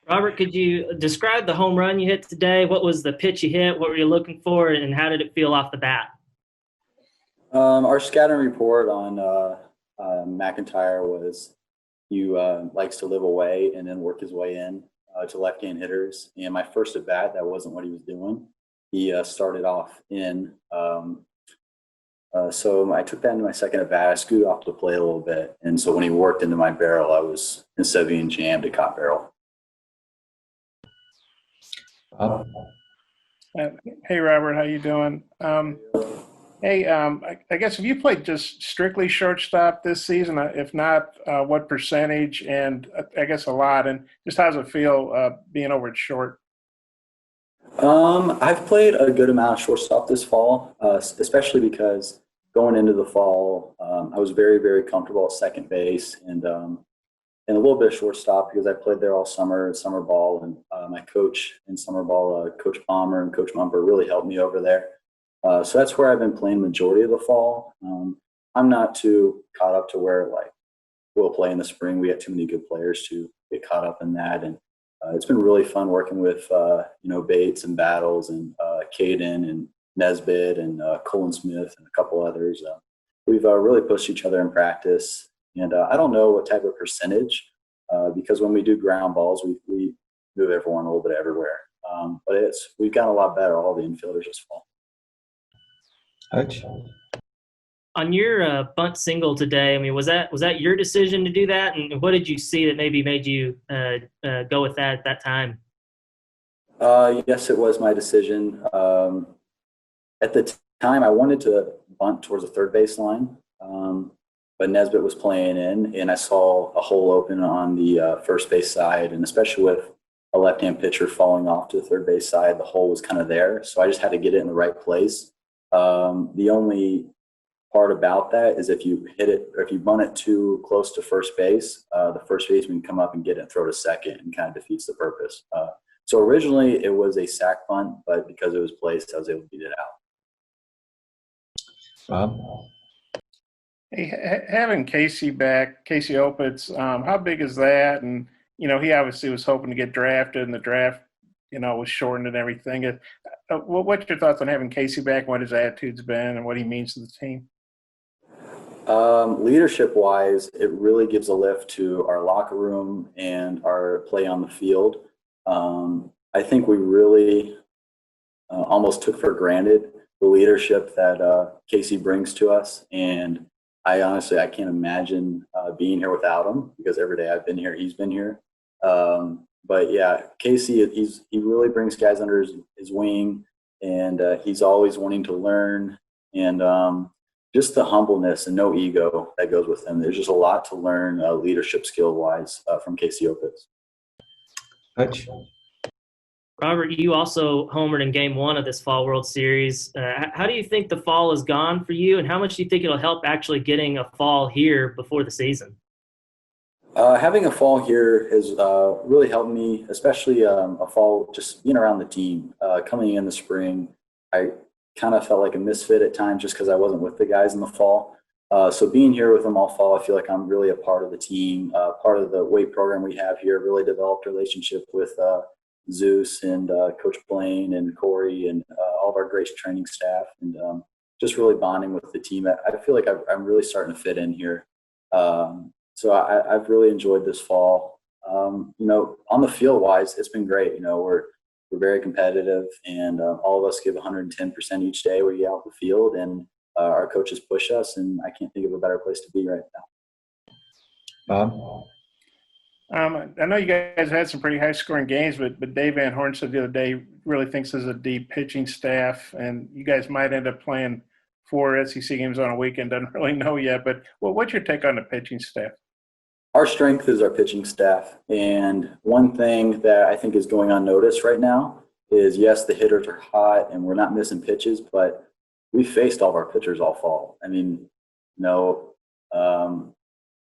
Robert, could you describe the home run you hit today? What was the pitch you hit? What were you looking for, and how did it feel off the bat? Our scouting report on McIntyre was he likes to live away and then work his way in to left-hand hitters. And my first at bat, that wasn't what he was doing. He started off in. So I took that into my second at bat. I scooted off the plate a little bit. And so when he worked into my barrel, I was, instead of being jammed, it caught barrel. Uh, Hey Robert, how you doing? I guess have you played just strictly shortstop this season? If not, what percentage? And I guess a lot. And just how does it feel being over at short? I've played a good amount of shortstop this fall, especially because going into the fall, I was very, very comfortable at second base and a little bit of shortstop because I played there all summer ball. And my coach in summer ball, Coach Palmer and Coach Mumper, really helped me over there. So that's where I've been playing majority of the fall. I'm not too caught up to where like we'll play in the spring. We have too many good players to get caught up in that. And it's been really fun working with Bates and Battles and Caden and Nesbitt and Colin Smith and a couple others. We've really pushed each other in practice. And I don't know what type of percentage because when we do ground balls, we move everyone a little bit everywhere. But we've gotten a lot better, all the infielders this fall. Coach? On your bunt single today, I mean, was that your decision to do that? And what did you see that maybe made you go with that at that time? Yes, it was my decision. At the time, I wanted to bunt towards the third base line, but Nesbitt was playing in, and I saw a hole open on the first base side, and especially with a left-hand pitcher falling off to the third base side, the hole was kind of there, so I just had to get it in the right place. The only part about that is if you hit it or if you bunt it too close to first base, the first baseman can come up and get it and throw to second and kind of defeats the purpose. So originally it was a sac bunt, but because it was placed, I was able to beat it out. Bob? Hey, having Casey back, Casey Opitz, how big is that? And he obviously was hoping to get drafted, and the draft, was shortened and everything. What's your thoughts on having Casey back? What his attitude's been, and what he means to the team? Leadership-wise, it really gives a lift to our locker room and our play on the field. I think we really almost took for granted the leadership that Casey brings to us, and I can't imagine being here without him because every day I've been here, he's been here. But yeah, Casey, he really brings guys under his wing, and he's always wanting to learn, and just the humbleness and no ego that goes with him. There's just a lot to learn leadership skill-wise from Casey Opitz. Coach? Robert, you also homered in Game 1 of this Fall World Series. How do you think the fall has gone for you, and how much do you think it'll help actually getting a fall here before the season? Having a fall here has really helped me, especially a fall just being around the team. Coming in the spring, I kind of felt like a misfit at times just because I wasn't with the guys in the fall. So being here with them all fall, I feel like I'm really a part of the team, part of the weight program we have here. Really developed a relationship with Zeus and Coach Blaine and Corey and all of our great training staff, and just really bonding with the team. I feel like I'm really starting to fit in here. So I've really enjoyed this fall. On the field wise, it's been great. We're very competitive, and all of us give 110% each day we get out the field, and our coaches push us, and I can't think of a better place to be right now. Bob? I know you guys had some pretty high-scoring games, but Dave Van Horn said the other day really thinks there's a deep pitching staff, and you guys might end up playing 4 SEC games on a weekend. Doesn't really know yet, but what's your take on the pitching staff? Our strength is our pitching staff, and one thing that I think is going unnoticed right now is, yes, the hitters are hot and we're not missing pitches, but we faced all of our pitchers all fall. I mean, the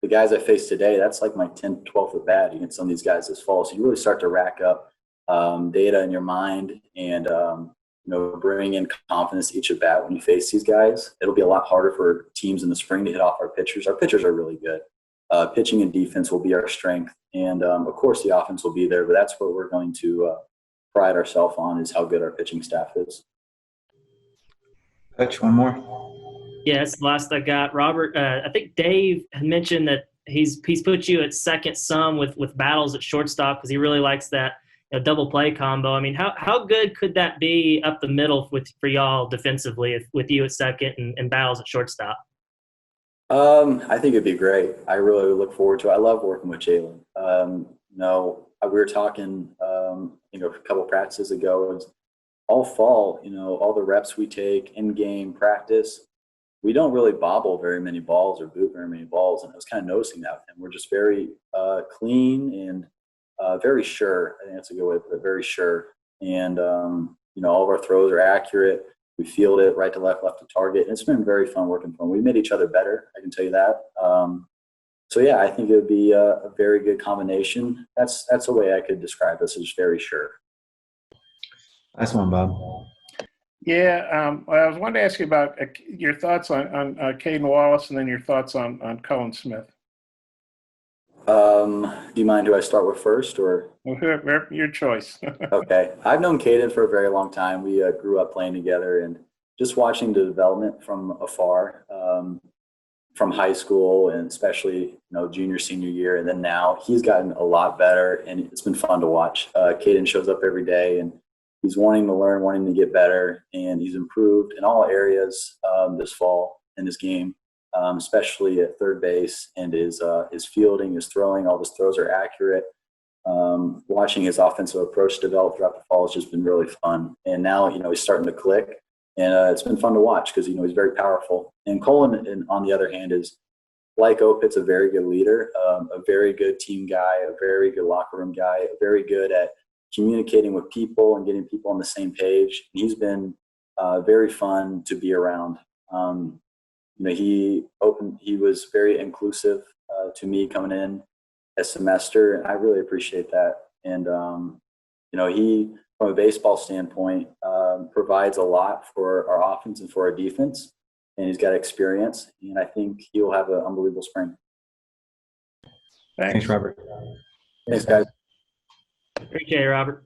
guys I faced today, that's like my 10th, 12th at bat against some of these guys this fall. So you really start to rack up data in your mind and, bring in confidence each at bat when you face these guys. It'll be a lot harder for teams in the spring to hit off our pitchers. Our pitchers are really good. pitching and defense will be our strength. And, of course, the offense will be there, but that's what we're going to pride ourselves on, is how good our pitching staff is. Hutch, one more. Yeah, that's the last I got. Robert, I think Dave had mentioned that he's put you at second some with battles at shortstop because he really likes that double play combo. I mean, how good could that be up the middle for y'all defensively with you at second and battles at shortstop? I think it'd be great. I really look forward to it. I love working with Jalen. We were talking, a couple practices ago. It's all fall, all the reps we take in game practice. We don't really bobble very many balls or boot very many balls, and I was kind of noticing that. And we're just very clean and very sure. I think that's a good way to put it. Very sure. And all of our throws are accurate. We field it right to left, left to target. And it's been very fun working for them. We made each other better, I can tell you that. I think it would be a very good combination. That's the way I could describe this, is very sure. Last one, Bob. Yeah, I was wanting to ask you about your thoughts on Caden Wallace, and then your thoughts on Cullen Smith. Do you mind who I start with first, or? Your choice. Okay. I've known Caden for a very long time. We grew up playing together, and just watching the development from afar, from high school, and especially, junior, senior year. And then now he's gotten a lot better, and it's been fun to watch. Caden shows up every day, and he's wanting to learn, wanting to get better, and he's improved in all areas this fall in his game, especially at third base, and his fielding, his throwing. All his throws are accurate. Watching his offensive approach develop throughout the fall has just been really fun. And now, he's starting to click, and it's been fun to watch because, he's very powerful. And Colin, on the other hand, is like Opit's a very good leader, a very good team guy, a very good locker room guy, very good at communicating with people and getting people on the same page. He's been very fun to be around. He was very inclusive to me coming in a semester, and I really appreciate that. And he, from a baseball standpoint, provides a lot for our offense and for our defense, and he's got experience, and I think he'll have an unbelievable spring. Thanks, Robert. Thanks, guys. Appreciate it, Robert.